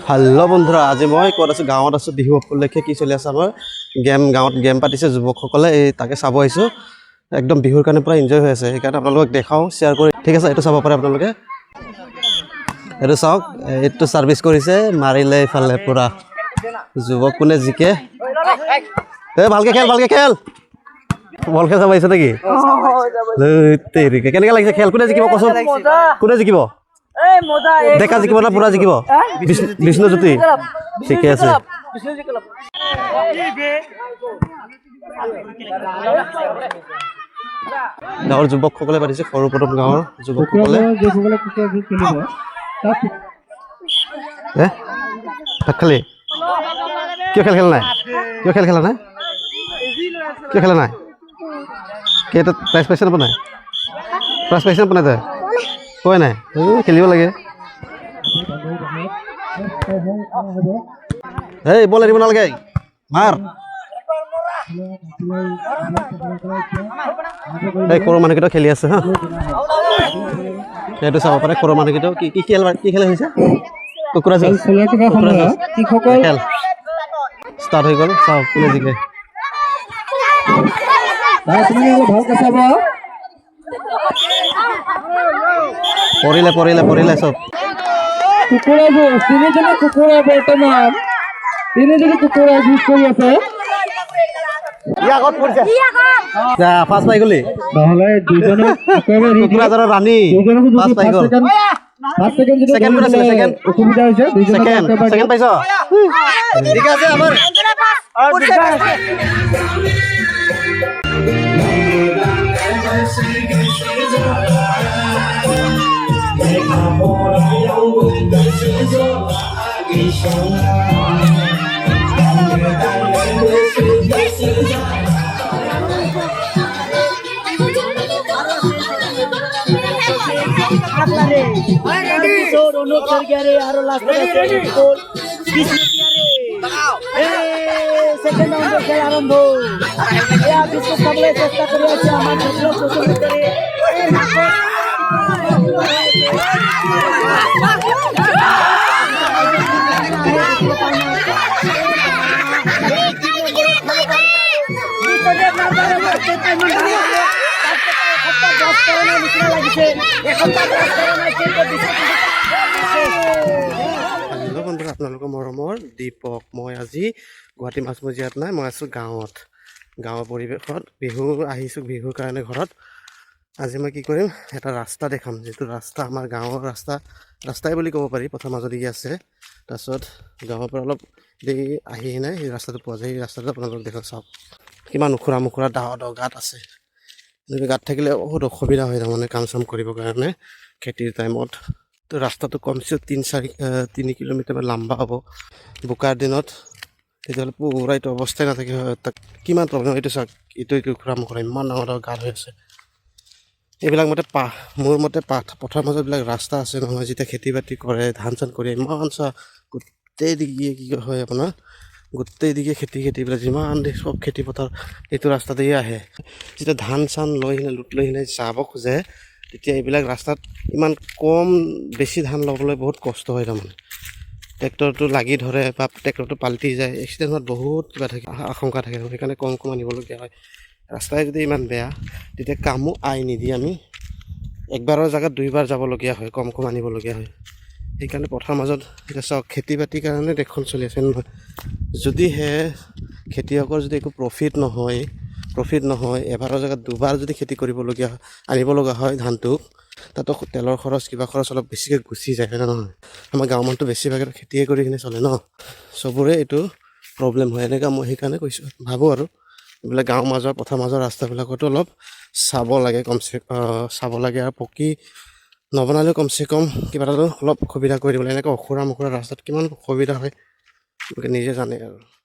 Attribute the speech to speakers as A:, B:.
A: hello बंधुरा आज मैं कत आसो गाँव आसो बिहु उपलक्षे कि चलि आछे आमार गेम गाँव गेम पातिसे युवकসকলে ताके चाब आइसो एकदम बिहुर कारण पूरा एन्जय हो आछे हेकारण आपनालोक देखाओ शेयर करि ठीक आछे एतु चाब पारे आपनालोके एतु चाওক एतु सार्विस करिसे मारिले इफाले पूरा युवक कोने जिके ए भालके खेल बल खेल चाब आइছে नेকি तेरिके केनेका लागिছে खेल कोने जिकिब कसम कोने जिकिब देखा जिकिब ना पूरा जिकिब विष्णुज्योति ठीक है गाँवर युवकসকলে पातिছে সৰুপদম गाँवर युवकসকলে खाली क्यों खेल खेलना है क्यों खेल खेलना है क्यों खेलना है क्या तो प्राइस पैसे ना बनाए प्राइस पैसे ना बनाए कोई ना खेलिब लगे बल एरिब नालागे मार सर मानुकेइटा खेली आछे हाँ एटु चाब पारे सर मानुकेइटा की खेल होइছে कुकुरा खेल स्टार्ट हो गल चाव कोने जिके परिले सब
B: কুকুৰাবোৰ তিনিজনী কুকুৰা বৰ্তমান তিনিজনী কুকুৰা যুঁজ কৰি আছে
A: আগত পৰিছে ফাৰ্ষ্ট পাই গলি
B: নহলে দুজনে একেবাৰে
A: কুকুৰাজনৰ ৰাণী ফাৰ্ষ্ট পাই গল সেকেন্ড কোন আছিল সেকেন্ড
B: অসুবিধা হৈছে
A: সেকেন্ড পাইছ ঠিক আছে আমাৰ हेलो बंधुरा आपनालोक मरমৰ दीपक मैं আজি गुवाहाटी माछमजियात নাই मैं आছো गाँवत गाँवर परिवेशत बिहु आहिছো बिहुर कारण घरत आज मैं कि करिम এটা रास्ता देखाम जेतु रास्ता आमार गाँवर रास्ताय বুলি कब पारि पथर মাজদি আছে ताছত गाँवर पर अलप देरी आहि নাই এই रास्ताটো পোৱা যায় এই रास्ताটো আপোনালোক দেখা চাওক কিমান উখুৰা মুখুৰা ডাঙৰ গাত আছে গাত থাকিলে বহুত অসুবিধা হয় মানে কাম চাম কৰিব কাৰণে খেতিৰ টাইমত তো ৰাস্তাটো কমছে 3 কিলোমিটাৰ লম্বা হ'ব বুকাৰ দিনত তেতিয়াহ'লে পুৰা এইটো অৱস্থাই নাথাকে কিমান প্ৰব্লেম এইটো চাওক এইটো উখুৰা মুখুৰা ইমান ডাঙৰ গাত হৈ আছে এইবিলাক মতে মোৰ মতে পথাৰ মাজত বিলাক ৰাস্তা আছে নহয় যেতিয়া খেতি বাতি কৰে ধান চান কৰে ইমান চা গোটেই দিকে কি হয় আপোনাৰ গোটেই দিকে খেতি বিলাক যিমান সব খেতি পথাৰ এইটো ৰাস্তা দিয়ে আহে যেতিয়া ধান চান লৈ লুট লৈ যাব খোজে তেতিয়া এইবিলাক ৰাস্তাত ইমান কম বেছি ধান ল'বলৈ বহুত কষ্ট হয় তাৰমানে ট্ৰেক্টৰটো লাগি ধৰে বা ট্ৰেক্টৰটো পাল্টি যায় এক্সিডেণ্ট হোৱাৰ বহুত কিবা থাকে আশংকা থাকে সেইকাৰণে কম আনিবলগীয়া হয় ৰাস্তাই যদি ইমান বেয়া তেতিয়া কামো নিদিয়ে আমি একবাৰৰ জায়গাত দুইবাৰ যাবলগীয়া হয় কম আনিবলগীয়া হয় সেইকাৰণে পথাৰ মাজত এতিয়া চাওক খেতি বাতিৰ কাৰণে দেশখন চলি আছে নহয় যদিহে খেতিয়কৰ যদি একো প্ৰফিট নহয় এবাৰৰ জায়গাত দুবাৰ যদি খেতি কৰিবলগীয়া হয় আনিব লগা হয় ধানটোক তাতো তেলৰ খৰচ কিবা খৰচ অলপ বেছিকৈ গুচি যায় হয় নহয় আমাৰ গাঁও মানুহটো বেছিভাগে খেতিয়ে কৰি কিনে চলে ন চবৰে এইটো প্ৰব্লেম হয় এনেকৈ মই সেইকাৰণে কৈছোঁ ভাবোঁ আৰু এইবিলাক গাঁৱৰ মাজৰ পথাৰ মাজৰ ৰাস্তাবিলাকতো অলপ চাব লাগে চাব লাগে আৰু পকী নবনালেও কমচে কম কিবা এটা অলপ সুবিধা কৰি দিব লাগে এনেকৈ অখুৰা মুখুৰা ৰাস্তাত কিমান অসুবিধা হয় নিজে জানে আৰু